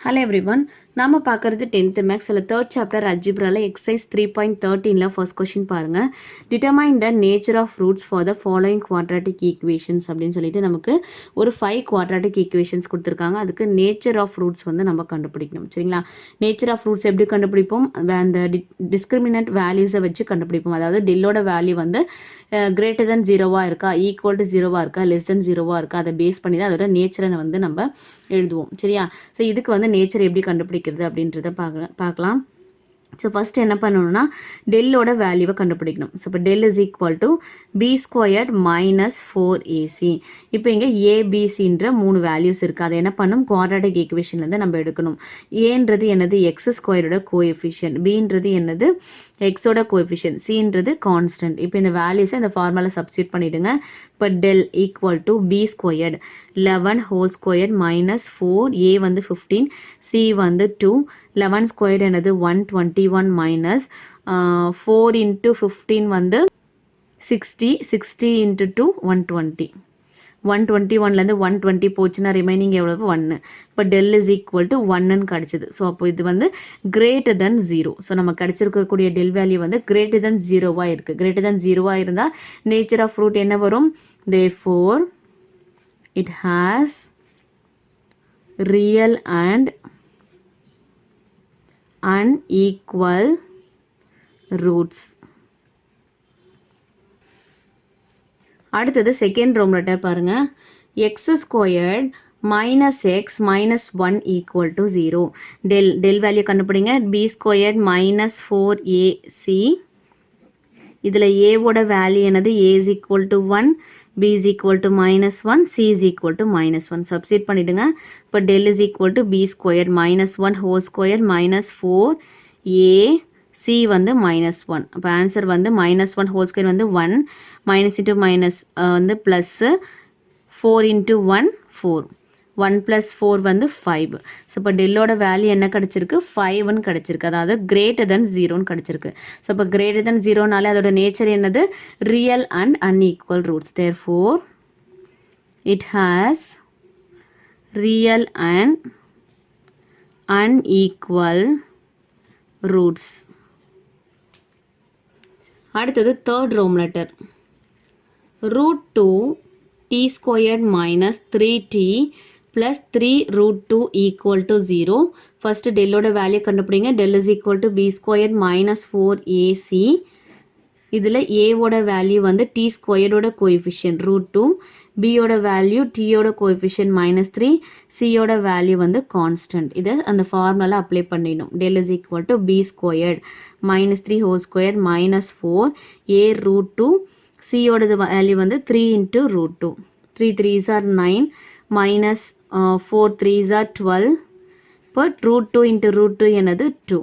Hello everyone, நாம பார்க்குறது 10th maths அதில் தேர்ட் சாப்டர் அல்ஜிப்ரால எக்ஸசைஸ் 3.13ல ஃபர்ஸ்ட் கொஷின் பாருங்கள். Determine the nature of roots for the following quadratic equations அப்படின்னு சொல்லிட்டு நமக்கு ஒரு 5 குவாட்ராட்டிக் ஈக்குவேஷன்ஸ் கொடுத்துருக்காங்க. அதுக்கு நேச்சர் ஆஃப் ரூட்ஸ் வந்து நம்ம கண்டுபிடிக்கணும். சரிங்களா? நேச்சர் ஆஃப் ரூட்ஸ் எப்படி கண்டுபிடிப்போம்? அந்த டிஸ்கிரிமினன்ட் வேல்யூஸை வச்சு கண்டுபிடிப்போம். அதாவது டெல்லோட வேல்யூ வந்து கிரேட்டர் தென் ஜீரோவாக இருக்கா, ஈக்குவல் டு ஜீரோவாக இருக்கா, லெஸ் தென் ஜீரோவாக இருக்கா, அதை பேஸ் பண்ணி தான் அதோட நேச்சரை வந்து நம்ம எழுதுவோம். சரியா? ஸோ இதுக்கு வந்து நேச்சர் எப்படி கண்டுபிடிக்கிறது அப்படின்றத பார்க்கலாம். ஸோ ஃபஸ்ட் என்ன பண்ணணும்னா டெல்லோட வேல்யூவை கண்டுபிடிக்கணும். ஸோ இப்போ del is equal to b squared minus 4ac. இப்போ இங்கே ஏபிசின்ற 3 வேல்யூஸ் இருக்குது. அதை என்ன பண்ணும்? குவாட்ராட்டிக் ஈக்குவேஷன்லேருந்து நம்ம எடுக்கணும். ஏன்றது என்னது? எக்ஸ் ஸ்கொயரோட கோஎஃபிஷியன்ட். பின்றது என்னது? எக்ஸோட கோஎஃபிஷியன்ட். சின்றது கான்ஸ்டன்ட். இப்போ இந்த வேல்யூஸை இந்த ஃபார்முலா சப்ஸ்டியூட் பண்ணிவிடுங்க. இப்போ del equal to b squared 11 whole squared minus 4, a வந்து 15, சி வந்து 2, 11 ஸ்கொயர் என்னது 121 மைனஸ் 4 இன்ட்டு 15 வந்து 60, 60 இன்ட்டு 2 120. 121லேருந்து 120 போச்சுன்னா ரிமைனிங் எவ்வளவு? 1. இப்போ டெல் இஸ் ஈக்குவல் டு 1ன்னு கிடச்சிது. ஸோ அப்போ இது வந்து கிரேட்டர் தென் 0. ஸோ நம்ம கிடச்சிருக்கக்கூடிய டெல் வேல்யூ வந்து கிரேட்டர் தென் 0வாக இருக்குது. கிரேட்டர் தென் 0வாக இருந்தால் நேச்சர் ஆஃப் ரூட் என்ன வரும்? therefore it has real and unequal roots. அடுத்தது செகண்ட் ரோம் லெட்டர் பாருங்க. X squared minus x minus 1 equal to 0. Del value கண்டுபிடிங்க. B squared minus 4ac. இதில் ஏவோட வேல்யூ என்னது? A is equal to 1, b is equal to minus 1, c is equal to minus 1. Substitute பண்ணிடுங்க. இப்போ del is equal to b squared minus 1 whole squared minus 4a, c வந்து minus 1. அப்போ answer வந்து minus 1 whole squared வந்து 1, minus into minus வந்து plus 4 into 1 4. 1 plus 4 வந்து 5. So இப்போ டெல்லோட value என்ன கிடச்சிருக்கு? 5ன்னு கிடச்சிருக்கு. அதாவது கிரேட்டர் தென் 0ன்னு கிடச்சிருக்கு. ஸோ இப்போ கிரேட்டர் தென் 0நாலே அதோட நேச்சர் என்னது? Real and unequal roots. therefore it has real and unequal roots. அடுத்தது third Rome letter. Root 2 t squared minus 3t plus 3 root 2 equal to 0. First டெல்லோட value கண்டுபிடிங்க. del is equal to b squared minus 4ac. இதில் ஏவோட value வந்து D ஸ்கொயர்டோட coefficient root 2, பியோட value டியோட coefficient minus 3, சியோட value வந்து constant. இதை அந்த formula apply பண்ணிடணும். del is equal to b squared minus 3 whole squared minus 4, a root 2, சியோடது value வந்து 3 into root 2. 3 3s are 9 minus 4 3s are 12. இப்போ root 2 into root 2 என்னது? 2.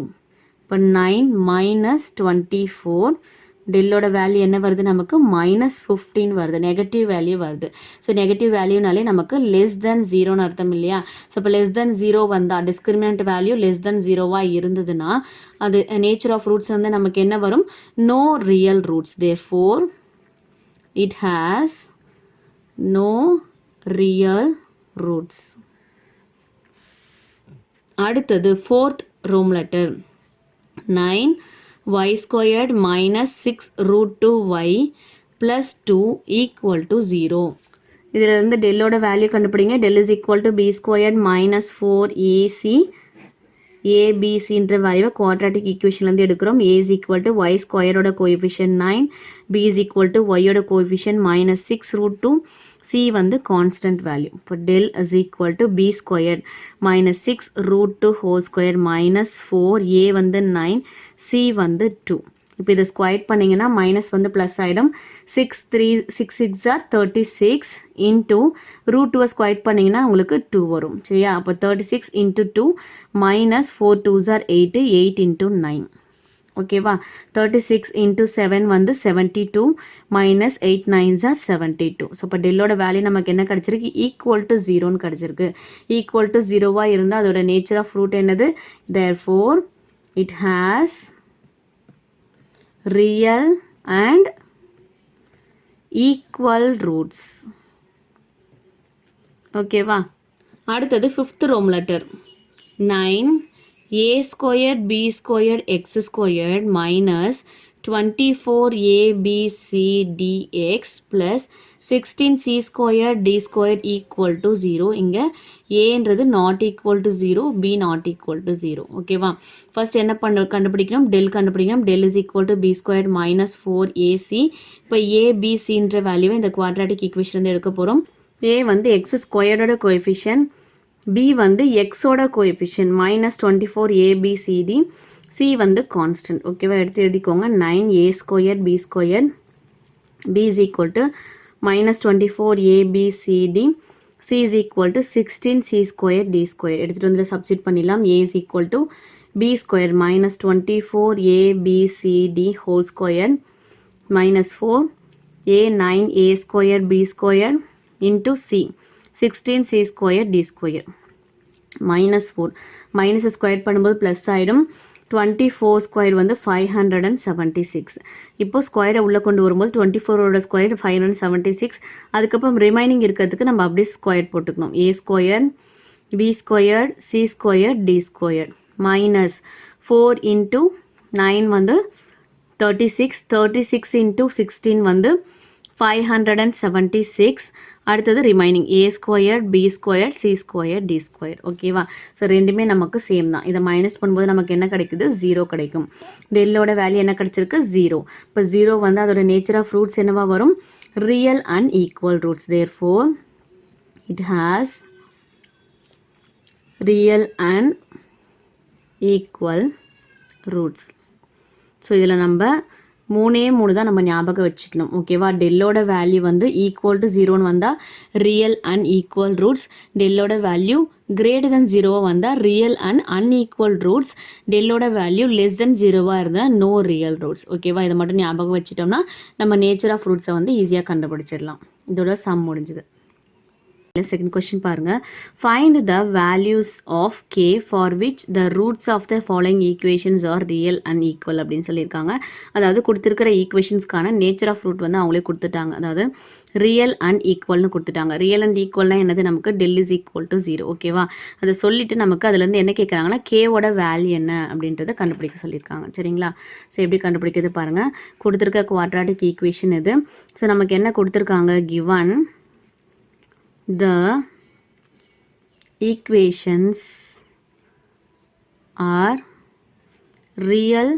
இப்போ 9 minus 24. டெல்லோட வேல்யூ என்ன வருது? நமக்கு மைனஸ் 15 வருது. நெகட்டிவ் வேல்யூ வருது. ஸோ நெகட்டிவ் வேல்யூனாலே நமக்கு லெஸ் தென் 0ன்னு அர்த்தம் இல்லையா? ஸோ இப்போ லெஸ் தென் 0 வந்தால் டிஸ்கிரிமினன்ட் வேல்யூ லெஸ் தென் 0வாக இருந்ததுன்னா அது நேச்சர் ஆஃப் ரூட்ஸ் வந்து நமக்கு என்ன வரும்? No real roots. therefore it has no real roots. அடுத்தது fourth Rome letter. 9 y squared minus 6 root 2y plus 2 equal to 0. இதில் இருந்து டெல்லோட வேல்யூ கண்டுபிடிங்க. del is equal to b squared minus 4ac. ஏபிசின்ற வேல்யூவை quadratic ஈக்குவேஷன்லேருந்து எடுக்கிறோம். a is equal to y ஸ்கொயரோட coefficient 9, b is equal to yயோட coefficient minus 6 root 2, c வந்து constant value. இப்போ del is equal to b squared minus 6 root 2 whole squared minus 4, a வந்து 9, c வந்து 2. இப்போ இதை ஸ்கொயர் பண்ணிங்கன்னா மைனஸ் வந்து ப்ளஸ் ஆகிடும். 6 6 ஆர் 36 இன்ட்டு ரூட் 2 ஸ்கொயர் பண்ணிங்கன்னா உங்களுக்கு 2 வரும். சரியா? அப்போ 36 into 2 minus 4 2s R 8, 8 into 9. ஓகேவா? 36 இன்ட்டு 7 வந்து 72 மைனஸ் 8 9s ஆர் 72. ஸோ இப்போ டெல்லோட வேல்யூ நமக்கு என்ன கிடச்சிருக்கு? ஈக்குவல் டு 0ன்னு கிடச்சிருக்கு. ஈக்குவல் டு 0வாக இருந்தால் அதோட நேச்சர் ஆஃப் ரூட் என்னது? therefore it has real and equal roots. ஓகேவா? அடுத்தது fifth Rome letter. 9 a squared b squared x squared minus 24abcdx plus 16c squared d squared equal to 0. இங்கே aன்றது not equal to 0, b not equal to 0. ஓகேவா? First என்ன கண்டுபிடிக்கணும்? Del கண்டுபிடிக்கணும். Del is equal to b squared minus 4ac. இப்போ a, b, cன்ற வேல்யூவை இந்த quadratic equation வந்து எடுக்க போகிறோம். a வந்து x ஸ்கொயர்டோட கோஎஃபிஷியன்ட், b வந்து xோட கோஎஃபிஷியன்ட் மைனஸ் 24abcd, c வந்து கான்ஸ்டன்ட். ஓகேவா? எடுத்து எழுதிக்கோங்க. 9a squared b squared, b is equal to minus 24abcd, c is equal to 16c squared d squared. எடுத்துகிட்டு வந்து சப்ஸ்டிட் பண்ணிடலாம். a is equal to b squared minus 24abcd whole squared minus 4a 9a squared b squared into c 16c squared d squared minus 4 minus squared பண்ணும்போது plus ஆயிடும். 24 square வந்து 576. இப்போ ஸ்கொயரை உள்ளே கொண்டு வரும்போது 24ஓட ஸ்கொயர் 576. அதுக்கப்புறம் ரிமைனிங் இருக்கிறதுக்கு நம்ம அப்படியே ஸ்கொயர் போட்டுக்கணும். a square b square c square d square minus 4 into 9 வந்து 36, 36 இன்ட்டு 16 வந்து 576. அடுத்தது remaining a square b square c square d square. ஓகேவா? ஸோ ரெண்டுமே நமக்கு சேம் தான். இதை மைனஸ் பண்ணும்போது நமக்கு என்ன கிடைக்குது? 0 கிடைக்கும். டெல்லோட வேல்யூ என்ன கிடைச்சிருக்கு? 0. இப்போ 0 வந்து அதோட நேச்சர் ஆஃப் ரூட்ஸ் என்னவா வரும்? Real and equal roots. Therefore it has real and equal roots. So இதில் நம்ம 3 தான் நம்ம ஞாபகம் வச்சுக்கணும். ஓகேவா? டெல்லோட வேல்யூ வந்து ஈக்குவல் டு 0ன்னு வந்தால் ரியல் அண்ட் ஈக்குவல் ரூட்ஸ், டெல்லோட வேல்யூ கிரேட்டர் தென் 0 வந்தால் ரியல் அண்ட் அன்ஈக்குவல் ரூட்ஸ், டெல்லோட வேல்யூ லெஸ் தென் 0வாக இருந்தால் நோ ரியல் ரூட்ஸ். ஓகேவா? இதை மட்டும் ஞாபகம் வச்சுட்டோம்னா நம்ம நேச்சர் ஆஃப் ரூட்ஸை வந்து ஈஸியாக கண்டுபிடிச்சிடலாம். இதோட சம் முடிஞ்சுது. செகண்ட் கொஸ்டின் பாருங்க. Find the values of k for which the roots of the following equations are real and equal அப்படின்னு சொல்லியிருக்காங்க. அதாவது கொடுத்துருக்கிற ஈக்குவேஷன்ஸ்க்கான நேச்சர் ஆஃப் ரூட் வந்து அவங்களே கொடுத்துட்டாங்க. அதாவது ரியல் அண்ட் ஈக்குவல்னு கொடுத்துட்டாங்க. ரியல் அண்ட் ஈக்குவல்னா என்னது? நமக்கு டெல் இஸ் ஈக்குவல் டு 0. ஓகேவா? அதை சொல்லிட்டு நமக்கு அதுலேருந்து என்ன கேட்குறாங்கன்னா கேவோட வேல்யூ என்ன அப்படின்றத கண்டுபிடிக்க சொல்லியிருக்காங்க. சரிங்களா? ஸோ எப்படி கண்டுபிடிக்கிறது பாருங்கள். கொடுத்துருக்க குவாட்ராட்டிக் ஈக்குவேஷன் இது. ஸோ நமக்கு என்ன கொடுத்துருக்காங்க? Given the equations are real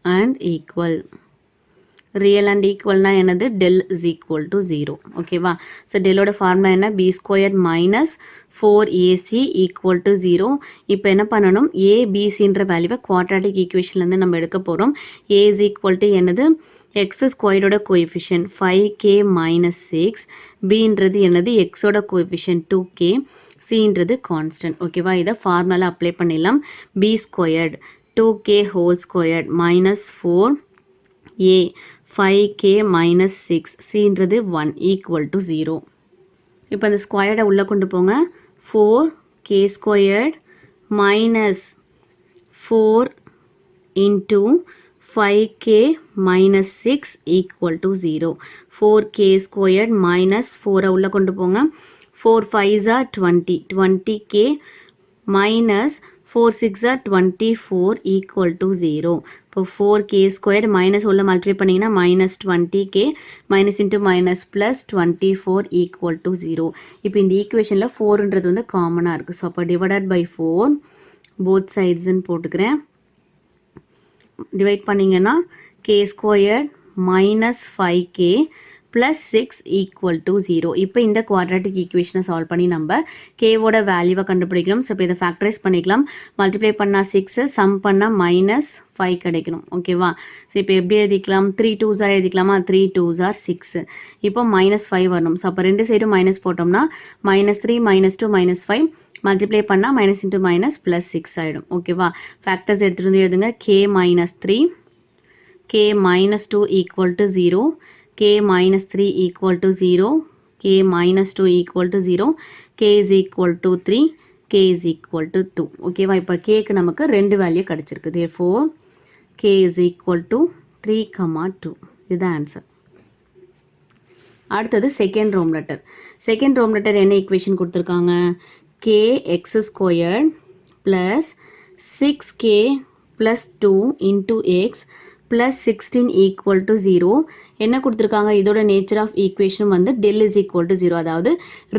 and equal. real and equal na என்னது? del is equal to 0. ஓகேவா? ஸோ டெல்லோட ஃபார்முலா என்ன? b square minus 4ac equal to 0. இப்போ என்ன பண்ணணும்? a bcன்ற வேல்யூவை குவாட்ராட்டிக் ஈக்குவேஷன்லேருந்து நம்ம எடுக்க போகிறோம். a is equal to என்னது? x ஸ்கொயரோட கோஎஃபிஷியன்ட் 5k minus 6, bன்றது என்னது? xோட கோஎஃபிஷியன்ட் 2k, cன்றது கான்ஸ்டன்ட். ஓகேவா? இதை ஃபார்முலா அப்ளை பண்ணிடலாம். b squared 2k whole squared minus 4a 5k minus 6, cன்றது 1 equal to 0. இப்போ அந்த ஸ்கொயர்டை உள்ளே கொண்டு போங்க. 4k squared minus 4 into 5k minus 6 equal to 0. 4k squared minus 4 உள்ள கொண்டு போங்க. 4 5s are 20. 20k minus 4 6s are 24 equal to 0. இப்போ 4k squared minus உள்ள மல்டிப்ளை பண்ணிங்கன்னா minus 20k minus into minus plus 24 equal to 0. இப்போ இந்த ஈக்குவேஷனில் 4ன்றது வந்து காமனாக இருக்குது. ஸோ அப்போ divided by 4 both sidesன்னு போட்டுக்கிறேன். டிவைட் பண்ணிங்கன்னா k square minus 5k plus 6 equal to 0. இப்போ இந்த குவாட்ராட்டிக் ஈக்குவேஷனை சால்வ் பண்ணி நம்ம கேவோட வேல்யூவை கண்டுபிடிக்கணும். ஸோ இப்போ இதை ஃபேக்டரைஸ் பண்ணிக்கலாம். மல்டிப்ளை பண்ணால் 6, சம் பண்ணால் minus 5 கிடைக்கணும். ஓகேவா? ஸோ இப்போ எப்படி எழுதிக்கலாம்? 3 2s எழுதிக்கலாமா? 3 2s 6. இப்போ -5 வரணும். ஸோ அப்போ ரெண்டு சைடும் மைனஸ் போட்டோம்னா -3 -2 -5 மல்டிப்ளை பண்ணால் மைனஸ் இன்ட்டு மைனஸ் ப்ளஸ் 6 ஆகிடும். ஓகேவா? ஃபேக்டர்ஸ் எடுத்துகிட்டு வந்து எழுதுங்க. k -3, k -2 equal to 0, k -3 equal to 0, k -2 equal to 0, k is equal to 3, k is equal to 2. ஓகேவா? இப்போ கேக்கு நமக்கு ரெண்டு வேல்யூ கிடச்சிருக்கு. Therefore k is equal to 3, 2. இதுதான் ஆன்சர். அடுத்தது second Rome letter. Second Rome letter என்ன equation கொடுத்துருக்காங்க? k x square plus 6k plus 2 into x plus 16 equal to 0. என்ன கொடுத்துருக்காங்க? இதோட nature of equation வந்து del is equal to 0. அதாவது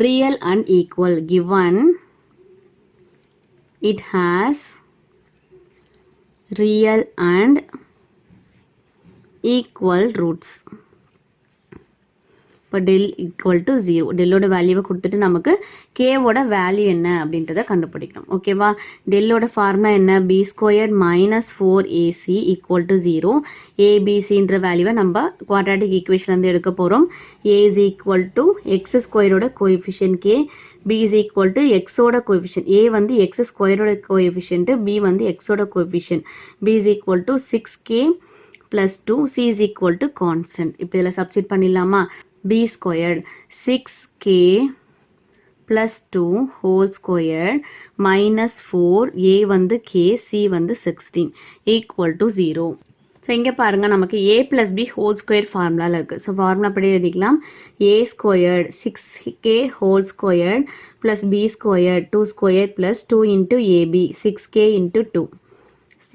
real and equal. Given it has real and equal roots. இப்போ del equal to 0. டெல்லோட வேல்யூவை கொடுத்துட்டு நமக்கு கேவோட வேல்யூ என்ன அப்படின்றத கண்டுபிடிக்கணும். ஓகேவா? டெல்லோட ஃபார்முலா என்ன? B squared minus 4ac equal to 0. ஏபிசின்ற வேல்யூவை நம்ம குவாட்ராட்டிக் ஈக்குவேஷன்லேருந்து எடுக்க போகிறோம். A is equal to x ஸ்கொயரோட coefficient k, b is equal to எக்ஸோட கோஎஃபிஷியன்ட். ஏ வந்து எக்ஸ் ஸ்கொயரோட கோஎஃபிஷியன்ட்டு, பி வந்து எக்ஸோட coefficient. B is equal to 6k plus 2, c is equal to constant. இப்போ இதில் சப்ஸ்டிட் பண்ணிடலாமா? b squared 6k plus 2 whole squared minus 4, a வந்து k, c வந்து 16 equal to 0. ஸோ இங்கே பாருங்கள், நமக்கு a plus b whole square ஃபார்முலாவில் இருக்குது. ஸோ ஃபார்முலா படி எழுதிக்கலாம். a squared 6k whole squared plus b squared 2 squared plus 2 into ab 6k into 2.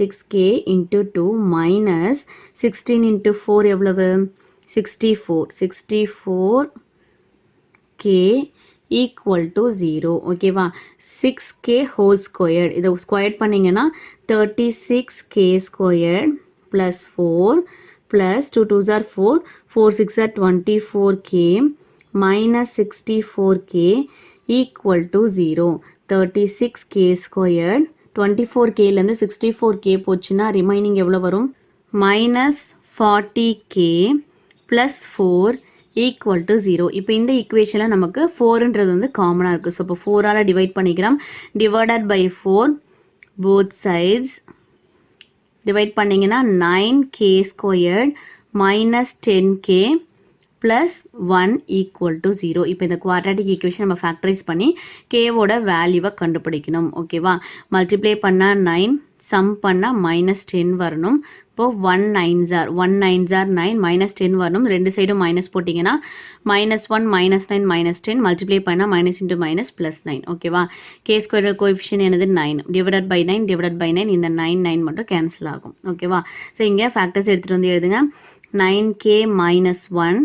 6k into 2 minus 16 into 4 எவ்வளவு? 64. 64k equal to 0. ஓகேவா? 6k whole squared. இதை squared பண்ணிங்கன்னா 36k squared plus 4 plus 2 2s are 4. 4 6 are 24k minus 64k equal to 0. 36k squared 24kலேருந்து 64k போச்சுன்னா remaining எவ்வளோ வரும்? Minus 40k plus 4 equal to 0. இப்போ இந்த ஈக்குவேஷனில் நமக்கு 4ன்றது வந்து காமனாக இருக்குது. ஸோ இப்போ 4ஆல் டிவைட் பண்ணிக்கலாம். Divided by 4 both sides divide பண்ணிங்கன்னா 9k ஸ்கொயர்ட் minus 10k plus 1 equal to 0. இப்போ இந்த குவாட்ராட்டிக் ஈக்குவேஷன் நம்ம ஃபேக்டரைஸ் பண்ணி கேவோட வேல்யூவை கண்டுபிடிக்கணும். ஓகேவா? மல்டிப்ளை பண்ணால் 9, சம் பண்ணால் மைனஸ் 10 வரணும். இப்போது 1 9s are 9 மைனஸ் 10 வரணும். ரெண்டு சைடும் மைனஸ் போட்டிங்கன்னா -1 -9 -10 மல்டிப்ளை பண்ணால் மைனஸ் இன்ட்டு மைனஸ் ப்ளஸ் 9. ஓகேவா? கே ஸ்கொயர் கோஎஃபிஷியன்ட் என்னது 9 டிவைடட் பை 9 டிவைடட் பை 9. இந்த 9 மட்டும் கேன்சல் ஆகும். ஓகேவா? ஸோ இங்கே ஃபேக்டர்ஸ் எடுத்துகிட்டு வந்து எழுதுங்க. 9k minus 1,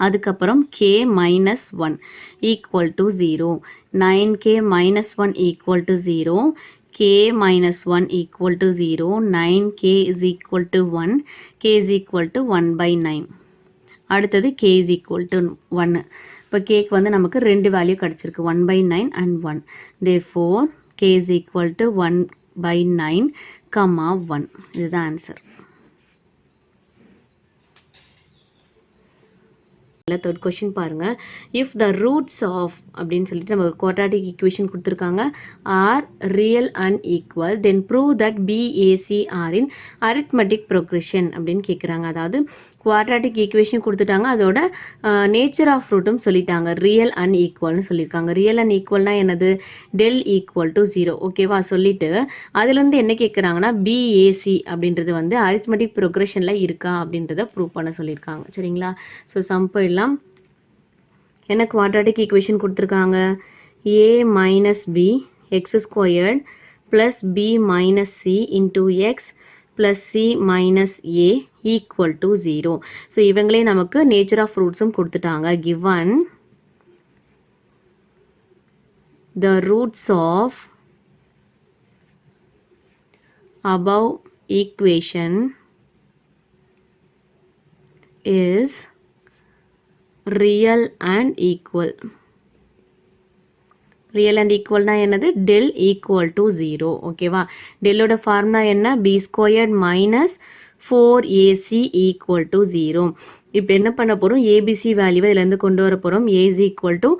அதுக்கப்புறம் k minus 1 equal to 0. 9k minus 1 equal to 0. k minus 1 equal to 0. 9k is equal to 1. k is equal to 1 by 9. அடுத்தது k is equal to 1. இப்போ கேக்கு வந்து நமக்கு ரெண்டு வேல்யூ கிடச்சிருக்கு, 1 by 9 and 1. therefore k is equal to 1 by 9, 1. இதுதான் answer. Third question பாருங்கள். If the roots of அப்படின்னு சொல்லிட்டு நம்ம குவாட்ராட்டிக் ஈக்குவேஷன் கொடுத்துருக்காங்க. Are real and equal, then prove that bac are in arithmetic progression அப்படின்னு கேட்குறாங்க. அதாவது குவாட்ராட்டிக் ஈக்குவேஷன் கொடுத்துட்டாங்க, அதோட நேச்சர் ஆஃப் ரூட்டும் சொல்லிட்டாங்க. ரியல் அண்ட் ஈக்குவல்னு சொல்லியிருக்காங்க. ரியல் அண்ட் ஈக்குவல்னா என்னது? Del equal to 0. ஓகேவா? சொல்லிட்டு அதுலேருந்து என்ன கேட்குறாங்கன்னா பிஏசி அப்படின்றது வந்து அரித்மெட்டிக் ப்ரோக்ரெஷனில் இருக்கா அப்படின்றத ப்ரூவ் பண்ண சொல்லியிருக்காங்க. சரிங்களா? ஸோ சம் போயிடலாம். என்ன குவாட்ராட்டிக் ஈக்குவேஷன் கொடுத்துருக்காங்க? a minus b x squared plus b minus c into x plus c minus a equal to 0. So இவங்களே நமக்கு நேச்சர் ஆஃப் ரூட்ஸும் கொடுத்துட்டாங்க. given the roots of above equation is real and equal. Real and ஈக்குவல்னா என்னது? Del equal to 0. ஓகேவா? டெல்லோட formula என்ன? B squared minus 4ac equal to 0. இப்போ என்ன பண்ண போகிறோம்? ஏபிசி வேல்யூவை இதுலேருந்து கொண்டு வர போகிறோம். A is equal to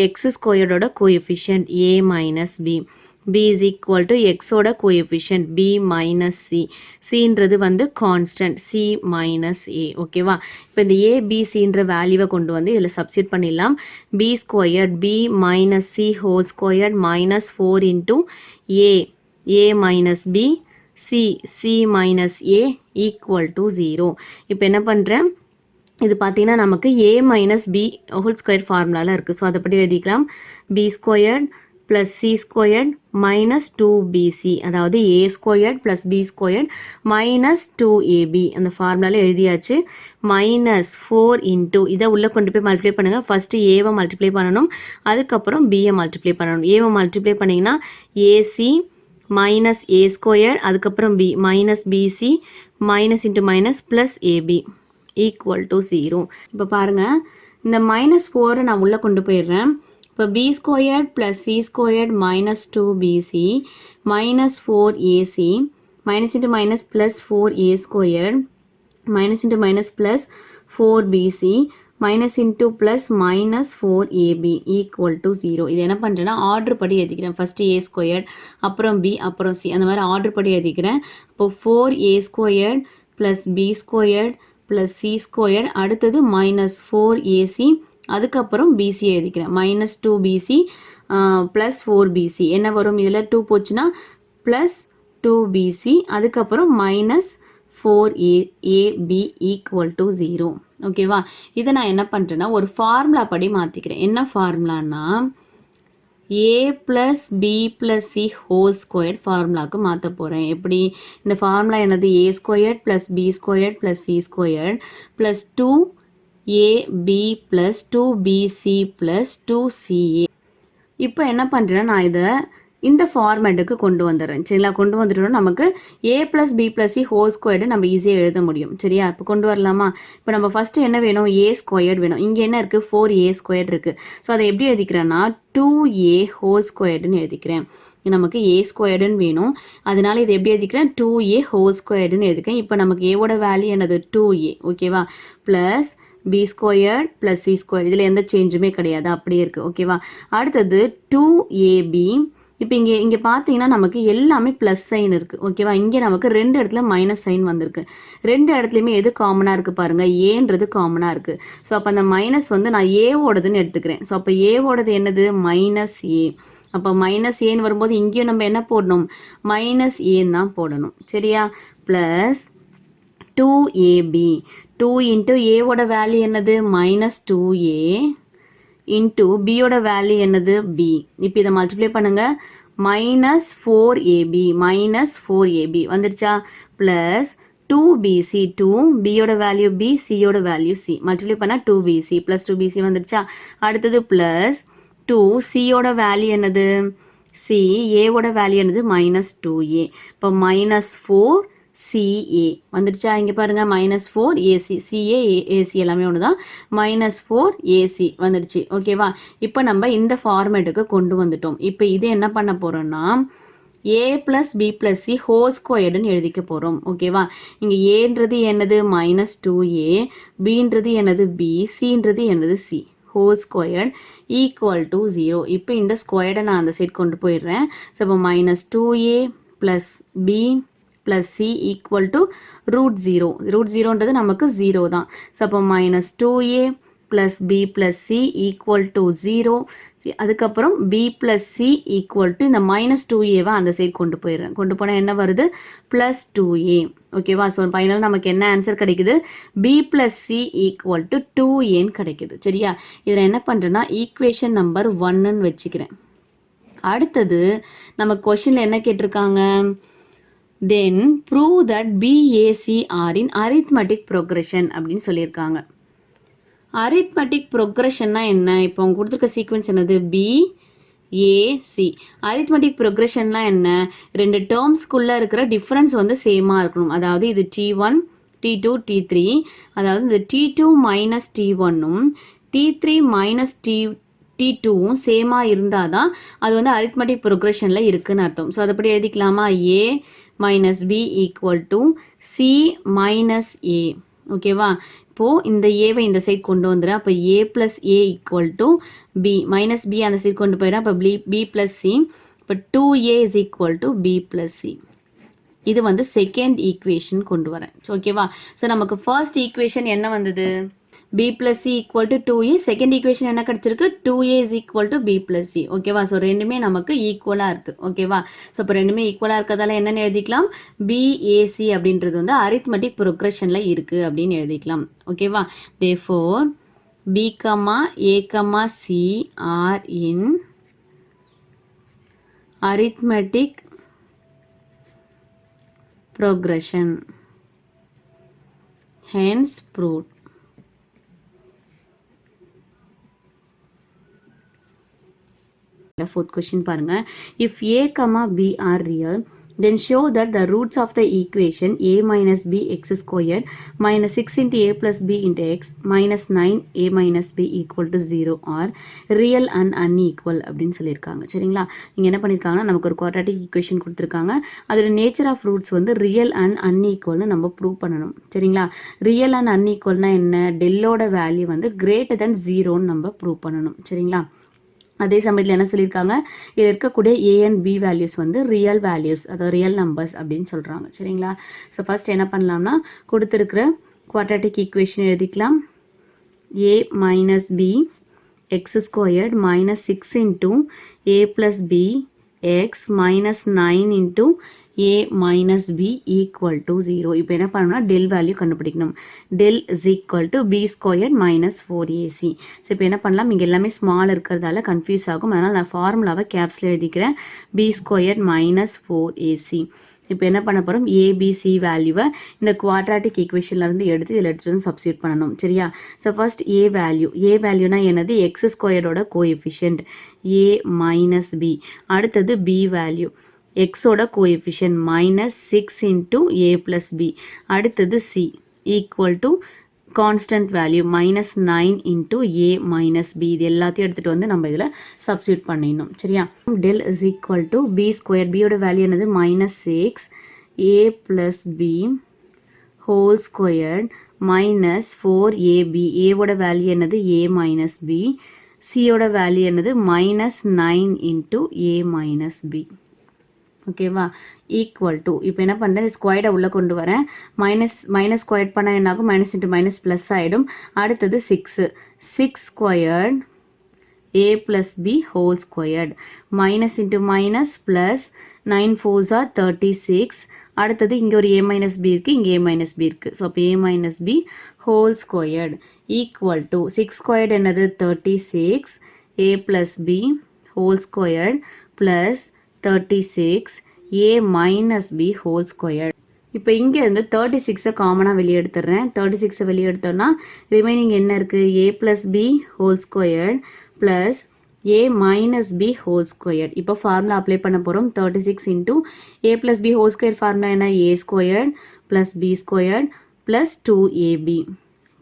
x ஸ்கொயர்டோட coefficient a minus b. b is equal to xோட கோஎஃபிஷியன்ட் b minus c. cன்றது வந்து கான்ஸ்டன்ட் c minus a. ஓகேவா? இப்போ இந்த a b cன்ற வேல்யூவை கொண்டு வந்து இதில் சப்ஸ்டிட் பண்ணிடலாம். b squared b minus c whole squared minus 4 into a minus b c minus a equal to 0. இப்போ என்ன பண்ணுறேன்? இது பார்த்தீங்கன்னா நமக்கு a minus b whole square ஃபார்முலாவில் இருக்குது. ஸோ அதை பற்றி எழுதிக்கலாம். b squared plus c squared minus 2bc, அதாவது a squared plus b squared minus 2ab அந்த ஃபார்முலாவில் எழுதியாச்சு. மைனஸ் 4 இன்ட்டு இதை உள்ளே கொண்டு போய் மல்டிப்ளை பண்ணுங்கள். ஃபஸ்ட்டு ஏவை மல்டிப்ளை பண்ணணும், அதுக்கப்புறம் பியை மல்டிப்ளை பண்ணணும். ஏவை மல்டிப்ளை பண்ணிங்கன்னா ஏசி மைனஸ் ஏ ஸ்கொயர், அதுக்கப்புறம் b minus bc minus into minus plus ab equal to 0. இப்போ பாருங்கள், இந்த மைனஸ் 4 நான் உள்ளே கொண்டு போயிடுறேன். இப்போ b squared plus c squared minus 2bc minus 4ac minus into minus plus 4a squared minus into minus plus 4bc minus into plus minus 4ab equal to 0. இது என்ன பண்ணுறேன்னா ஆர்டர் படி எழுதிக்கிறேன். ஃபஸ்ட்டு a ஸ்கொயர்ட், அப்புறம் b, அப்புறம் c, அந்த மாதிரி order படி எழுதிக்கிறேன். இப்போ 4a squared plus b squared plus c squared, அடுத்தது மைனஸ் 4ac, அதுக்கப்புறம் பிசி எழுதிக்கிறேன். மைனஸ் 2bc ப்ளஸ் 4bc என்ன வரும், இதில் 2 போச்சுன்னா ப்ளஸ் 2bc, அதுக்கப்புறம் மைனஸ் 4ab ஈக்குவல் டு 0. ஓகேவா? இதை நான் என்ன பண்ணுறேன்னா ஒரு ஃபார்முலா படி மாற்றிக்கிறேன். என்ன ஃபார்முலான்னா a plus b plus c whole square ஃபார்முலாவுக்கு மாற்ற போகிறேன். எப்படி? இந்த ஃபார்முலா என்னது, a square plus b square plus c square plus 2ab plus 2bc plus 2ca. இப்போ என்ன பண்ணுறேன்னா நான் இதை இந்த ஃபார்மேட்டுக்கு கொண்டு வந்துடுறேன். சரிங்களா? கொண்டு வந்துட்டோம்னா நமக்கு a plus b plus c whole squared நம்ம ஈஸியாக எழுத முடியும். சரியா? இப்போ கொண்டு வரலாமா? இப்போ நம்ம ஃபஸ்ட்டு என்ன வேணும், a ஸ்கொயர்டு வேணும். இங்கே என்ன இருக்குது, 4a ஸ்கொயர்டு இருக்குது. ஸோ அதை எப்படி எழுதிக்கிறேன்னா 2a ஹோல் ஸ்கொயர்டுன்னு எழுதிக்கிறேன். நமக்கு a ஸ்கொயர்டுன்னு வேணும், அதனால இது எப்படி எழுதிக்கிறேன், 2a ஹோல் ஸ்கொயர்டுன்னு எழுதிக்கிறேன். இப்போ நமக்கு ஏவோட வேல்யூ என்னது, 2a. ஓகேவா? Plus b squared plus c square, இதில் எந்த சேஞ்சுமே கிடையாது, அப்படியே இருக்குது. ஓகேவா? அடுத்தது 2ab. இப்போ இங்கே பார்த்தீங்கன்னா நமக்கு எல்லாமே ப்ளஸ் சைன் இருக்குது. ஓகேவா? இங்கே நமக்கு 2 இடத்துல மைனஸ் சைன் வந்திருக்கு. 2 இடத்துலையுமே எது காமனாக இருக்குது பாருங்கள், ஏன்றது காமனாக இருக்குது. ஸோ அப்போ அந்த மைனஸ் வந்து நான் ஏவோடதுன்னு எடுத்துக்கிறேன். ஸோ அப்போ ஏவோடது என்னது, மைனஸ் ஏ. அப்போ மைனஸ் ஏன்னு வரும்போது இங்கேயும் நம்ம என்ன போடணும், மைனஸ் ஏன்னு தான் போடணும். சரியா? Plus 2ab. 2 இன்ட்டு ஏவோட வேல்யூ என்னது, மைனஸ் 2a இன்ட்டு பியோட வேல்யூ என்னது, b. இப்போ இதை மல்டிப்ளை பண்ணுங்கள். மைனஸ் 4ab வந்துருச்சா? ப்ளஸ் 2bc, 2 பியோட வேல்யூ b, சியோட வேல்யூ c. மல்டிப்ளை பண்ணால் 2bc ப்ளஸ் 2bc வந்துருச்சா? அடுத்தது ப்ளஸ் 2 சியோட வேல்யூ என்னது, c, ஏவோட வேல்யூ என்னது, மைனஸ் 2a. இப்போ மைனஸ் 4ca வந்துடுச்சா? இங்கே பாருங்கள், மைனஸ் 4ac, ca ac எல்லாமே ஒன்று தான். மைனஸ் 4ac வந்துடுச்சு. ஓகேவா? இப்போ நம்ம இந்த ஃபார்மேட்டுக்கு கொண்டு வந்துட்டோம். இப்போ இது என்ன பண்ண போகிறோம்னா a plus b plus c whole ஸ்கொயர்டுன்னு எழுதிக்க போகிறோம். ஓகேவா? இங்கே ஏன்றது என்னது, மைனஸ் 2a, பின்றது என்னது b, சின்றது என்னது c whole squared equal to 0. இப்போ இந்த ஸ்கொயர்டை நான் அந்த சைட் கொண்டு போயிடுறேன். ஸோ இப்போ minus 2a plus b plus c equal to root 0. Root 0ன்றது நமக்கு 0 தான். ஸோ அப்போ minus 2a plus b plus c equal to 0. அதுக்கப்புறம் b plus c equal to இந்த மைனஸ் 2aவை அந்த சைடு கொண்டு போயிடுறேன். கொண்டு போனால் என்ன வருது, ப்ளஸ் 2a. ஓகேவா? ஸோ ஃபைனல் நமக்கு என்ன ஆன்சர் கிடைக்குது, b plus c equal to 2aன்னு கிடைக்குது. சரியா? இதில் என்ன பண்ணுறேன்னா ஈக்குவேஷன் நம்பர் 1ன்னு வச்சுக்கிறேன். அடுத்தது நம்ம கொஷினில் என்ன கேட்டிருக்காங்க, then prove that BAC are in arithmetic progression அப்படின்னு சொல்லியிருக்காங்க. arithmetic progressionனா என்ன, இப்போ அவங்க கொடுத்துருக்க சீக்வன்ஸ் என்னது, BAC. arithmetic progressionலாம் என்ன, 2 டேர்ம்ஸ்குள்ளே இருக்கிற டிஃப்ரென்ஸ் வந்து சேமாக இருக்கணும். அதாவது இது T1 T2 T3, அதாவது இந்த T2 மைனஸ் T1ம் T3 மைனஸ் T2வும் சேமாக இருந்தால் தான் அது வந்து அரித்மெட்டிக் ப்ரொக்ரெஷனில் இருக்குதுன்னு அர்த்தம். ஸோ அதை படி எழுதிக்கலாமா, A minus b equal to c minus a. ஓகேவா? இப்போது இந்த ஏவை இந்த சைட் கொண்டு வந்துடுறேன். அப்போ a plus a equal to b, minus b அந்த சைட் கொண்டு போயிடுறேன். அப்போ பி ப்ளஸ் சி. இப்போ 2a is equal to b plus c. இது வந்து செகண்ட் ஈக்குவேஷன் கொண்டு வரேன். ஓகேவா? ஸோ நமக்கு ஃபர்ஸ்ட் ஈக்குவேஷன் என்ன வந்தது, b plus c equal to 2a. Second equation என்ன கிடச்சிருக்கு, 2a is equal to b plus c. ஓகேவா? ஸோ ரெண்டுமே நமக்கு ஈக்குவலாக இருக்குது. ஓகேவா? ஸோ இப்போ ரெண்டுமே ஈக்குவலாக இருக்கிறதால என்னென்னு எழுதிக்கலாம், BAC அப்படின்றது வந்து அரித்மெட்டிக் ப்ரொக்ரெஷனில் இருக்குது அப்படின்னு எழுதிக்கலாம். ஓகேவா? Therefore B, A, C are in arithmetic progression, hence proved. Fourth question பாருங்க. If a comma b are real, then show that the roots of the equation a minus b x squared minus 6 into a plus b into x minus 9 a minus b equal to 0 are real and unequal அப்படின்னு சொல்லியிருக்காங்க. சரிங்களா? இங்கே என்ன பண்ணியிருக்காங்கன்னா நமக்கு ஒரு quadratic equation கொடுத்துருக்காங்க. அதோட நேச்சர் ஆஃப் ரூட்ஸ் வந்து ரியல் அண்ட் அன்ஈக்குவல்னு நம்ம ப்ரூவ் பண்ணணும். சரிங்களா? ரியல் அண்ட் அன்ஈக்குவல்னா என்ன? டெல்லோட வேல்யூ வந்து கிரேட்டர் தென் ஜீரோன்னு நம்ம ப்ரூவ் பண்ணணும். சரிங்களா? அதே சமயத்தில் என்ன சொல்லியிருக்காங்க, இதில் இருக்கக்கூடிய ஏ அண்ட் பி வேல்யூஸ் வந்து ரியல் வேல்யூஸ், அதாவது ரியல் நம்பர்ஸ் அப்படின்னு சொல்கிறாங்க. சரிங்களா? ஸோ ஃபஸ்ட் என்ன பண்ணலாம்னா கொடுத்துருக்கிற குவாட்ராட்டிக் ஈக்குவேஷன் எழுதிக்கலாம். A minus b x squared minus 6 into a plus b x minus 9 into a minus b equal to 0. இப்போ என்ன பண்ணணும்னா del வேல்யூ கண்டுபிடிக்கணும். del is equal to b squared minus 4ac. So இப்போ என்ன பண்ணலாம், இங்கே எல்லாமே ஸ்மால் இருக்கிறதால கன்ஃபியூஸ் ஆகும். அதனால் நான் ஃபார்முலாவை கேப்ஸில் எழுதிக்கிறேன். b squared minus 4ac. இப்போ என்ன பண்ண போகிறோம், ஏபிசி வேல்யூவை இந்த குவாட்ராட்டிக் ஈக்குவேஷன்லேருந்து எடுத்து இதில் எடுத்து வந்து சப்ஸ்டியூட் பண்ணணும். சரியா? ஸோ ஃபர்ஸ்ட் ஏ வேல்யூனா என்னது, எக்ஸ் ஸ்கொயரோட கோஎஃபிஷியன்ட் ஏ மைனஸ் பி. அடுத்தது பி வேல்யூ எக்ஸோட coefficient minus 6 into a plus b. அடுத்தது c equal to constant value minus 9 into a minus b. இது எல்லாத்தையும் எடுத்துகிட்டு வந்து நம்ம இதில் சப்ஸ்டியூட் பண்ணிடணும். சரியா? Del is equal to b square, பியோட வேல்யூ என்னது minus 6 a plus b whole squared minus 4ab. ஏவோட வேல்யூ என்னது ஏ மைனஸ் பி. சியோட வேல்யூ என்னது minus 9 into a minus B. ஓகேவா? ஈக்குவல் டு இப்போ என்ன பண்ணுறேன், ஸ்கொயர்டை உள்ளே கொண்டு வரேன். மைனஸ் ஸ்கொயர்ட் பண்ணால் என்ன ஆகும், மைனஸ் இன்ட்டு மைனஸ் ப்ளஸ் ஆகிடும். அடுத்தது 6 squared a plus b whole squared minus into minus plus 9 4s are 36. அடுத்தது இங்கே ஒரு ஏ மைனஸ் பி இருக்குது, இங்கே ஏ மைனஸ் பி இருக்குது. ஸோ அப்போ a minus b whole squared equal to 6 squared என்னது 36 a plus b whole squared plus 36 a minus b whole squared. இப்போ இங்கேருந்து 36 காமனாக வெளியே எடுத்துடுறேன். 36 வெளியே எடுத்தோன்னா ரிமைனிங் என்ன இருக்குது, a plus b whole squared plus a minus b whole squared. இப்போ ஃபார்முலா அப்ளை பண்ண போகிறோம். 36 into a plus b whole squared formula என்ன, a squared plus b squared plus 2ab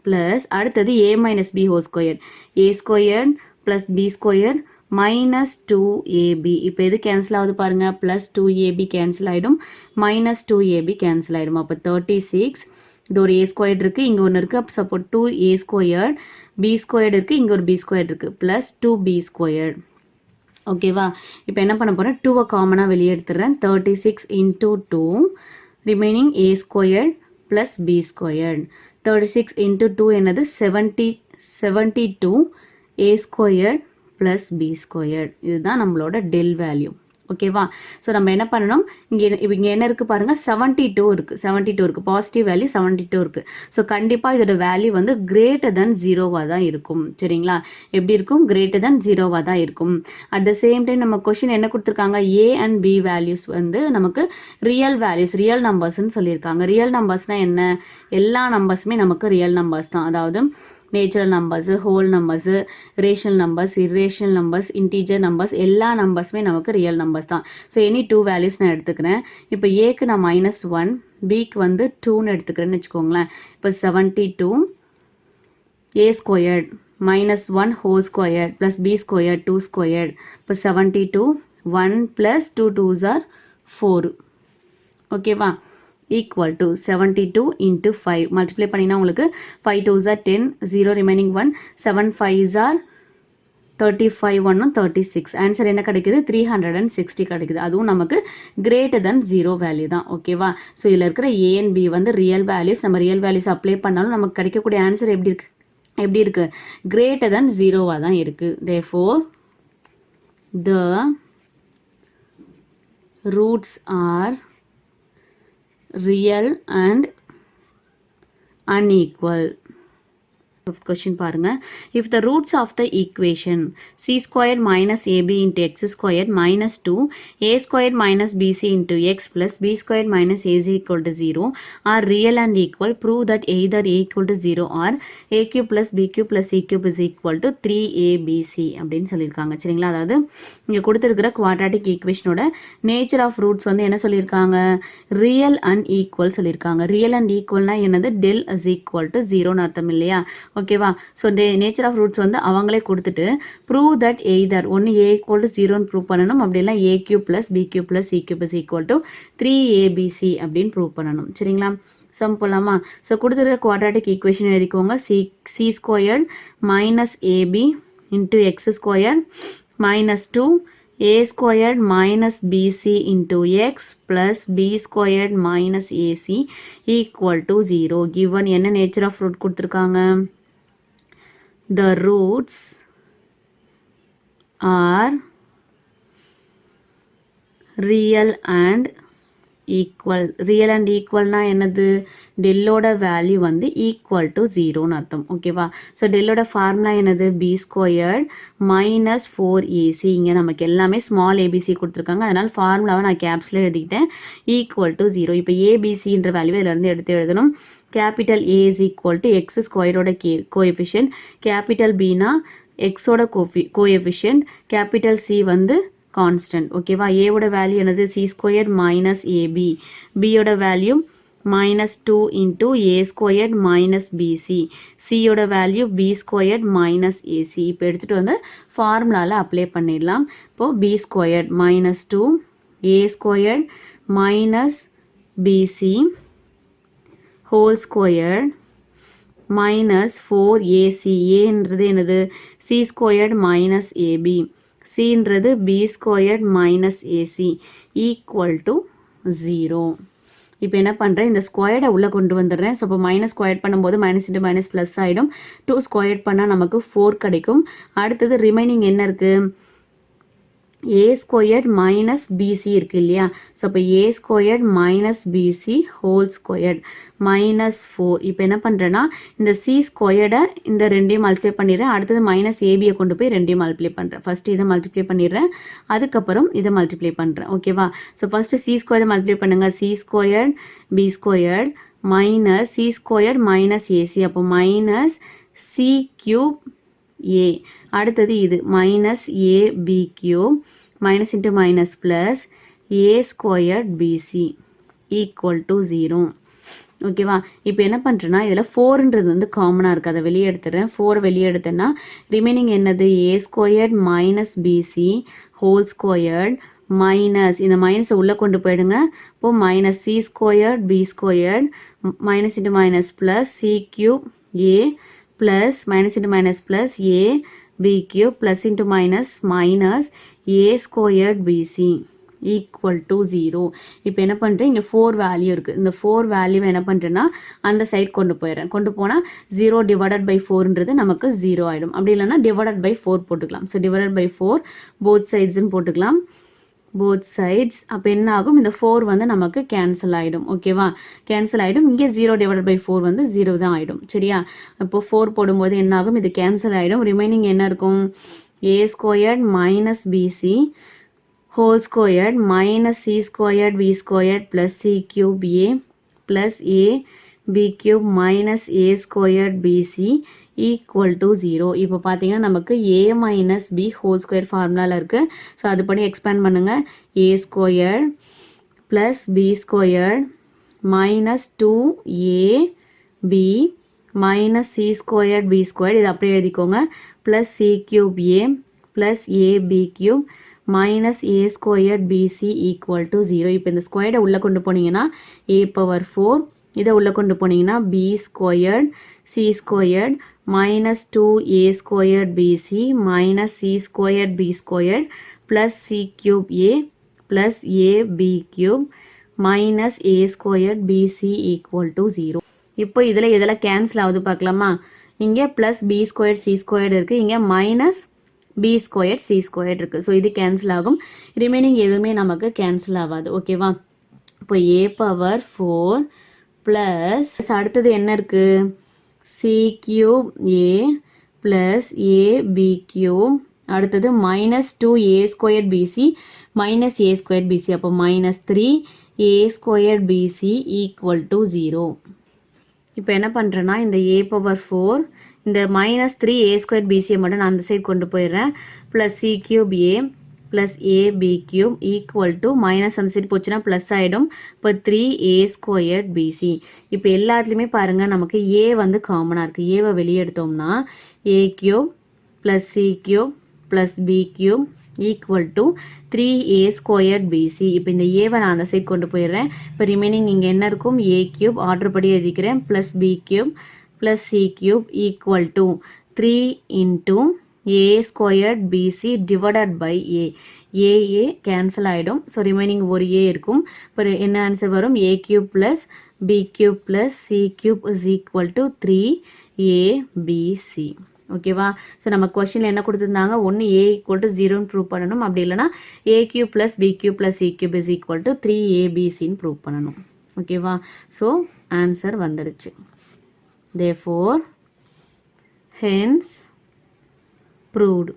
plus அடுத்தது a minus b whole squared, a squared plus b squared minus 2ab. இப்போ எது cancel ஆகுது பாருங்கள், plus 2ab cancel ஆகிடும், minus 2ab cancel ஆகிடும். அப்போ 36 இது ஒரு ஏ ஸ்கொயர்ட் இருக்குது, இங்கே ஒன்று இருக்குது. அப்போ support 2a squared B squared இருக்குது, இங்கே ஒரு பி ஸ்கொயர்ட் இருக்குது, ப்ளஸ் 2b ஸ்கொயர்ட். ஓகேவா? இப்போ என்ன பண்ண போகிறேன், 2வை காமனாக வெளியே எடுத்துடுறேன். 36 into 2 remaining a squared plus b squared. 36 into 2 என்னது 72 a squared plus b squared. இதுதான் நம்மளோட டெல் வேல்யூ. ஓகேவா? ஸோ நம்ம என்ன பண்ணணும், இங்கே என்ன இருக்குது பாருங்கள், 72 இருக்குது, பாசிட்டிவ் வேல்யூ 72 இருக்குது. ஸோ கண்டிப்பாக இதோட வேல்யூ வந்து கிரேட்டர் தென் 0வாக தான் இருக்கும். சரிங்களா? எப்படி இருக்கும், கிரேட்டர் தென் 0வாக தான் இருக்கும். அட் த சேம் டைம் நம்ம கொஷின் என்ன கொடுத்துருக்காங்க, ஏ அண்ட் பி வேல்யூஸ் வந்து நமக்கு ரியல் வேல்யூஸ், ரியல் நம்பர்ஸ்ன்னு சொல்லியிருக்காங்க. ரியல் நம்பர்ஸ்னால் என்ன, எல்லா நம்பர்ஸுமே நமக்கு ரியல் நம்பர்ஸ் தான். அதாவது natural numbers, whole numbers, rational numbers, irrational numbers, integer numbers, எல்லா நம்பர்ஸுமே நமக்கு ரியல் நம்பர்ஸ் தான். ஸோ எனி 2 வேல்யூஸ் நான் எடுத்துக்கிறேன். இப்போ ஏக்கு நான் -1, பிக்கு வந்து 2ன்னு எடுத்துக்கிறேன்னு வச்சுக்கோங்களேன். இப்போ 72 a squared -1 whole squared plus b squared 2 squared. இப்போ 72 1 + 2 2s are 4. ஓகேவா? equal to 72 into 5 multiply பண்ணினா உங்களுக்கு 5 2s are 10 0 remaining 1 7 5s are 35 1 36. Answer என்ன கிடைக்குது, 360 கிடைக்குது. அதுவும் நமக்கு greater than 0 வேல்யூ தான். ஓகேவா? ஸோ இதில் இருக்கிற ஏ அண்ட் பி வந்து ரியல் வேல்யூஸ். நம்ம ரியல் வேல்யூஸ் அப்ளை பண்ணாலும் நமக்கு கிடைக்கக்கூடிய ஆன்சர் எப்படி இருக்கு greater than 0வாக தான் இருக்குது. therefore the roots are real and unequal. Fifth question பாருங்கள். If the roots of the equation c squared minus a b into x squared minus 2 a squared minus b c into x plus b squared minus a c equal to 0 are real and equal prove that either a equal to 0 or a cube plus B cube plus C cube is equal to 3abc அப்படின்னு சொல்லியிருக்காங்க. சரிங்களா, அதாவது இங்கே கொடுத்துருக்கிற quadratic ஈக்குவேஷனோட nature of roots வந்து என்ன சொல்லியிருக்காங்க, ரியல் அண்ட் ஈக்குவல் சொல்லியிருக்காங்க. ரியல் அண்ட் ஈக்குவல்னா என்னது, டெல் இஸ் ஈக்குவல் டு 0ன்னு அர்த்தம் இல்லையா, ஓகேவா. ஸோ நேச்சர் ஆஃப் ரூட்ஸ் வந்து அவங்களே கொடுத்துட்டு ப்ரூவ் தட் எய்தர் ஒன்று ஏ ஈக்குவல் டு 0ன்னு ப்ரூவ் பண்ணணும், அப்படிலாம் a cube plus B cube plus C cube is equal to 3abc அப்படின்னு ப்ரூவ் பண்ணணும். சரிங்களா, சம் போடலாமா. ஸோ கொடுத்துருக்க குவாட்ராட்டிக் ஈக்குவேஷன் எழுதிக்கோங்க. C squared minus a b into x square minus 2 a squared minus bc into x plus b squared minus ac equal to 0. Given என்ன nature of root கொடுத்துருக்காங்க, the roots are real and equal. Real and ஈக்குவல்னா என்னது, டெல்லோட value வந்து equal to 0ன்னு அர்த்தம், ஓகேவா. So டெல்லோட ஃபார்முலா என்னது, பி ஸ்கொயர்ட் மைனஸ் 4ac. இங்கே நமக்கு எல்லாமே ஸ்மால் ஏபிசி கொடுத்துருக்காங்க, அதனால் ஃபார்முலாவை நான் கேப்ஸில் எழுதிக்கிட்டேன், ஈக்குவல் டு 0. இப்போ ஏபிசின்ற வேல்யூ இதிலேருந்து எடுத்து எழுதணும். Capital a is equal to x ஸ்கொயரோட கோஎஃபிஷியன்ட், கேபிட்டல் பினா எக்ஸோட கோஎஃபிஷியன்ட், கேபிட்டல் சி வந்து கான்ஸ்டன்ட், ஓகேவா. ஏவோட வேல்யூ என்னது, சி ஸ்கொயர் மைனஸ் ஏபி, பியோட வேல்யூ மைனஸ் 2 இன்ட்டு ஏ ஸ்கொயர்ட் மைனஸ் பிசி, சியோட value b squared minus a c. இப்போ எடுத்துகிட்டு வந்து ஃபார்முலாவில் அப்ளை பண்ணிடலாம். இப்போது b squared minus 2 a squared minus b c whole squared minus 4ac. ஏன்றது என்னது, சி ஸ்கொயர்ட் மைனஸ் ஏபி, சின்றது B squared minus a c equal to 0. இப்போ என்ன பண்ணுறேன், இந்த ஸ்கொயர்டை உள்ளே கொண்டு வந்துடுறேன். ஸோ இப்போ மைனஸ் ஸ்கொயர் பண்ணும்போது மைனஸ் இன்ட்டு மைனஸ் ப்ளஸ் ஆகிடும். 2 ஸ்கொயர் பண்ணால் நமக்கு 4 கிடைக்கும். அடுத்தது ரிமைனிங் என்ன இருக்குது, ஏ ஸ்கொயர்ட் மைனஸ் பிசி இருக்குது இல்லையா. ஸோ அப்போ a squared minus b c whole squared minus 4. இப்போ என்ன பண்ணுறேன்னா, இந்த சி ஸ்கொயர்டை இந்த ரெண்டையும் மல்டிப்ளை பண்ணிடுறேன். அடுத்தது மைனஸ் ஏபியை கொண்டு போய் ரெண்டையும் மல்டிப்ளை பண்ணுறேன். ஃபஸ்ட்டு இதை மல்டிப்ளை பண்ணிடுறேன், அதுக்கப்புறம் இதை மல்டிப்ளை பண்ணுறேன், ஓகேவா. ஸோ ஃபஸ்ட்டு சி ஸ்கொயர்டை மல்டிப்ளை பண்ணுங்கள். C squared b squared minus c squared minus ac, அப்போ மைனஸ் சி கியூப் ஏ. அடுத்தது இது minus a b cube minus into minus plus a squared PC equal to 0, ஓகேவா. இப்போ என்ன பண்ணுறேன்னா, இதில் 4ன்றது வந்து காமனாக இருக்குது, அதை வெளியே எடுத்துடுறேன். 4 வெளியே எடுத்தேன்னா ரிமைனிங் என்னது, a squared minus b c whole squared minus, இந்த மைனஸை உள்ளே கொண்டு போயிடுங்க. இப்போது minus c squared b squared minus into minus plus C cube a plus minus into minus plus a b cube plus into minus minus a squared bc equal to 0. இப்போ என்ன பண்ணுறேன், இங்கே 4 வேல்யூ இருக்குது. இந்த 4 வேல்யூவை என்ன பண்ணுறேன்னா அந்த சைட் கொண்டு போயிடுறேன். கொண்டு போனால் 0 டிவைடட் பை 4ன்றது நமக்கு 0 ஆகிடும். அப்படி இல்லைன்னா டிவைடட் பை 4 போட்டுக்கலாம். ஸோ டிவைடட் பை 4 போத் சைட்ஸ்ன்னு போட்டுக்கலாம், போத் சைட்ஸ். அப்போ என்ன ஆகும், இந்த 4 வந்து நமக்கு கேன்சல் ஆகிடும், ஓகேவா. கேன்சல் ஆகிடும். இங்கே 0 டிவைட் பை 4 வந்து 0 தான் ஆகிடும், சரியா. இப்போ 4 போடும்போது என்ன ஆகும், இது கேன்சல் ஆகிடும். ரிமைனிங் என்ன இருக்கும், a squared minus b c whole squared minus c squared b squared plus C cube A plus a b cube minus a squared PC equal to 0. இப்போ பார்த்தீங்கன்னா நமக்கு a minus b whole square ஃபார்முலாவில் இருக்குது. So அதுபடி expand பண்ணுங்கள். A square plus b square minus 2ab minus c squared b square, இது அப்படியே எழுதிக்கோங்க, plus C cube A plus AB cube minus a squared PC equal to 0. இப்போ இந்த ஸ்கொயர்டை உள்ளே கொண்டு போனீங்கன்னா a பவர் 4, இதை உள்ளே கொண்டு போனீங்கன்னா b squared c squared minus 2a squared bc minus c squared b squared plus C cube A plus AB cube minus a squared PC equal to 0. இப்போ இதில் இதெல்லாம் கேன்சல் ஆகுது பார்க்கலாமா. இங்கே plus b squared c squared இருக்குது, இங்கே minus b squared c squared இருக்குது. So இது கேன்சல் ஆகும். ரிமைனிங் எதுவுமே நமக்கு கேன்சல் ஆகாது, ஓகேவா. இப்போ ஏ பவர் 4 ப்ளஸ் அடுத்தது என்ன இருக்குது, சி கியூப் ஏ ப்ளஸ் ஏபி கியூப், அடுத்தது minus 2a square BC minus ஏ ஸ்கொயர் பிசி, அப்போ minus 3a square BC equal to 0. இப்போ என்ன பண்ணுறேன்னா இந்த a⁴ இந்த மைனஸ் 3a ஸ்கொயர் பிசியை மட்டும் நான் அந்த சைடு கொண்டு போயிடுறேன். Plus C cube A plus AB cube equal to minus அந்த சைடு போச்சுன்னா ப்ளஸ் ஆகிடும். இப்போ 3a ஸ்கொயர் பிசி. இப்போ எல்லாத்துலேயுமே பாருங்கள் நமக்கு ஏ வந்து காமனாக இருக்குது. ஏவை வெளியே எடுத்தோம்னா A cube plus C cube plus B cube equal to 3a square BC. இப்போ இந்த ஏவை நான் அந்த சைட் கொண்டு போயிடுறேன். இப்போ ரிமைனிங் இங்கே என்ன இருக்கும், ஏ கியூப் ஆர்டர் படி எழுதிக்கிறேன் plus B cube plus C cube equal to 3 into A squared BC divided by A. A cancel ஆகிடும். ஸோ ரிமைனிங் ஒரு ஏ இருக்கும். இப்போ என்ன ஆன்சர் வரும், A cube plus B cube plus C cube is equal to 3abc. ஓகேவா? So நம்ம கொஷனில் என்ன கொடுத்துருந்தாங்க, ஒன்று ஏ ஈக்குவல் டு 0ன்னு ப்ரூவ் பண்ணணும். அப்படி இல்லைனா A cube plus B cube plus C cube is equal to 3abcன்னு prove பண்ணணும். ஓகேவா? ஸோ ஆன்சர் வந்துடுச்சு. Therefore hence proved.